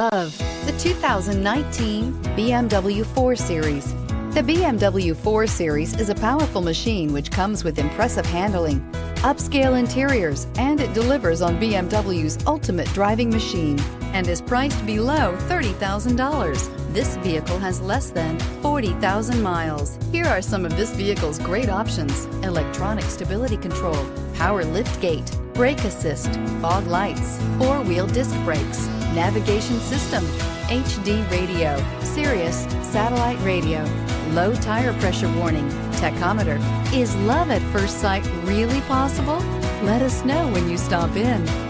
Of the 2019 BMW 4 Series. The BMW 4 Series is a powerful machine which comes with impressive handling, upscale interiors, and it delivers on BMW's ultimate driving machine and is priced below $30,000. This vehicle has less than 40,000 miles. Here are some of this vehicle's great options: electronic stability control, power liftgate, brake assist, fog lights, four-wheel disc brakes, navigation system, HD radio, Sirius satellite radio, low tire pressure warning, tachometer. Is love at first sight really possible? Let us know when you stop in.